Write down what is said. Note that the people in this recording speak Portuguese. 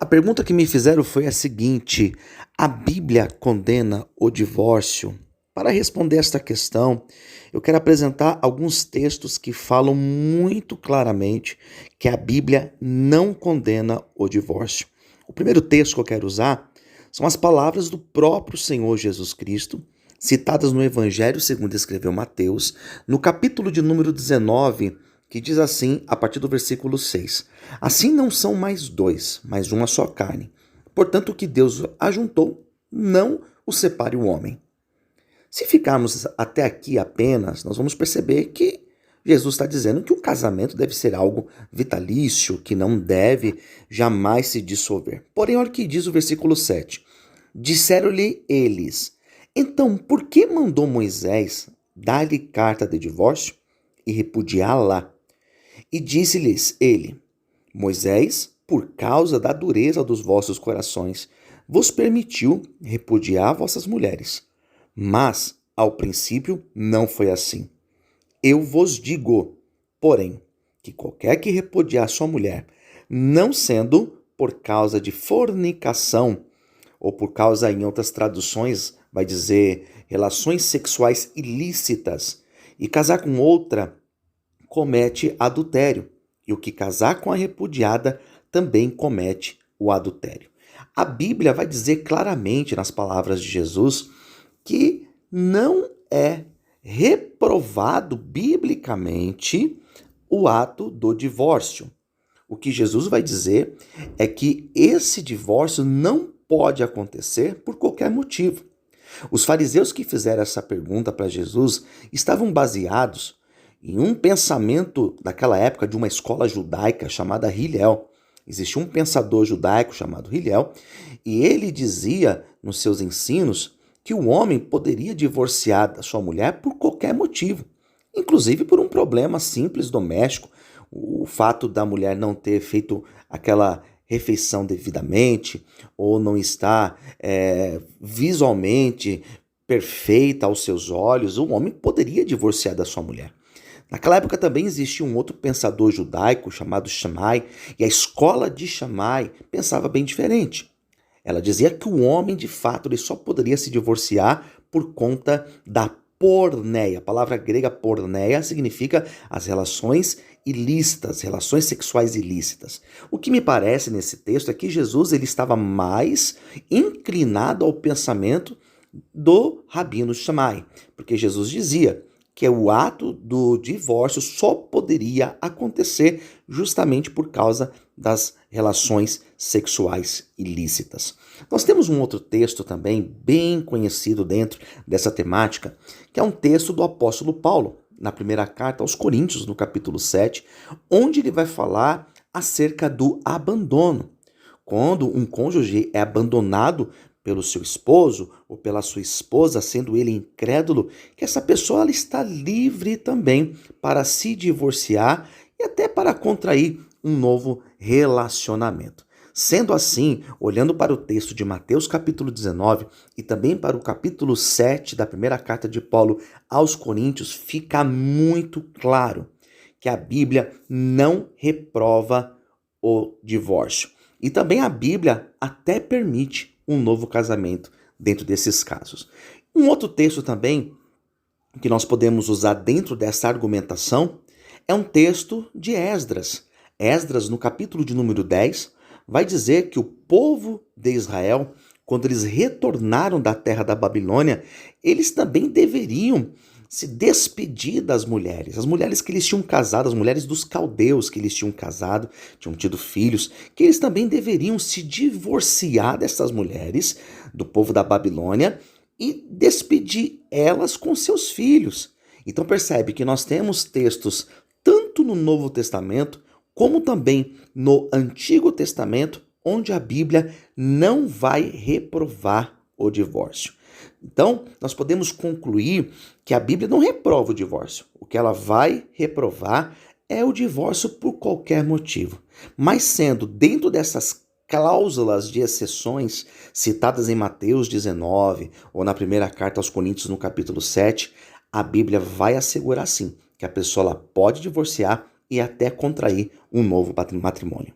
A pergunta que me fizeram foi a seguinte: a Bíblia condena o divórcio? Para responder esta questão, eu quero apresentar alguns textos que falam muito claramente que a Bíblia não condena o divórcio. O primeiro texto que eu quero usar são as palavras do próprio Senhor Jesus Cristo, citadas no Evangelho segundo escreveu Mateus, no capítulo de número 19, que diz assim, a partir do versículo 6. Assim não são mais dois, mas uma só carne. Portanto, o que Deus ajuntou, não o separe o homem. Se ficarmos até aqui apenas, nós vamos perceber que Jesus está dizendo que o casamento deve ser algo vitalício, que não deve jamais se dissolver. Porém, olha o que diz o versículo 7. Disseram-lhe eles, então por que mandou Moisés dar-lhe carta de divórcio e repudiá-la? E disse-lhes ele, Moisés, por causa da dureza dos vossos corações, vos permitiu repudiar vossas mulheres. Mas, ao princípio, não foi assim. Eu vos digo, porém, que qualquer que repudiar sua mulher, não sendo por causa de fornicação, ou por causa, em outras traduções, vai dizer relações sexuais ilícitas, e casar com outra, comete adultério. E o que casar com a repudiada também comete o adultério. A Bíblia vai dizer claramente, nas palavras de Jesus, que não é reprovado biblicamente o ato do divórcio. O que Jesus vai dizer é que esse divórcio não pode acontecer por qualquer motivo. Os fariseus que fizeram essa pergunta para Jesus estavam baseados em um pensamento daquela época de uma escola judaica chamada Hillel. Existia um pensador judaico chamado Hillel e ele dizia nos seus ensinos que o homem poderia divorciar da sua mulher por qualquer motivo, inclusive por um problema simples doméstico, o fato da mulher não ter feito aquela refeição devidamente ou não estar visualmente perfeita aos seus olhos, o homem poderia divorciar da sua mulher. Naquela época também existia um outro pensador judaico chamado Shammai, e a escola de Shammai pensava bem diferente. Ela dizia que o homem, de fato, ele só poderia se divorciar por conta da porneia. A palavra grega porneia significa as relações ilícitas, relações sexuais ilícitas. O que me parece nesse texto é que Jesus ele estava mais inclinado ao pensamento do rabino Shammai, porque Jesus dizia que o ato do divórcio só poderia acontecer justamente por causa das relações sexuais ilícitas. Nós temos um outro texto também bem conhecido dentro dessa temática, que é um texto do apóstolo Paulo, na primeira carta aos Coríntios, no capítulo 7, onde ele vai falar acerca do abandono. Quando um cônjuge é abandonado pelo seu esposo ou pela sua esposa, sendo ele incrédulo, que essa pessoa ela está livre também para se divorciar e até para contrair um novo relacionamento. Sendo assim, olhando para o texto de Mateus capítulo 19 e também para o capítulo 7 da primeira carta de Paulo aos Coríntios, fica muito claro que a Bíblia não reprova o divórcio. E também a Bíblia até permite um novo casamento dentro desses casos. Um outro texto também que nós podemos usar dentro dessa argumentação é um texto de Esdras. Esdras, no capítulo de número 10, vai dizer que o povo de Israel, quando eles retornaram da terra da Babilônia, eles também deveriam se despedir das mulheres, as mulheres que eles tinham casado, as mulheres dos caldeus que eles tinham casado, tinham tido filhos, que eles também deveriam se divorciar dessas mulheres do povo da Babilônia e despedir elas com seus filhos. Então percebe que nós temos textos tanto no Novo Testamento como também no Antigo Testamento, onde a Bíblia não vai reprovar o divórcio. Então, nós podemos concluir que a Bíblia não reprova o divórcio. O que ela vai reprovar é o divórcio por qualquer motivo. Mas sendo dentro dessas cláusulas de exceções citadas em Mateus 19 ou na primeira carta aos Coríntios no capítulo 7, a Bíblia vai assegurar sim que a pessoa ela pode divorciar e até contrair um novo matrimônio.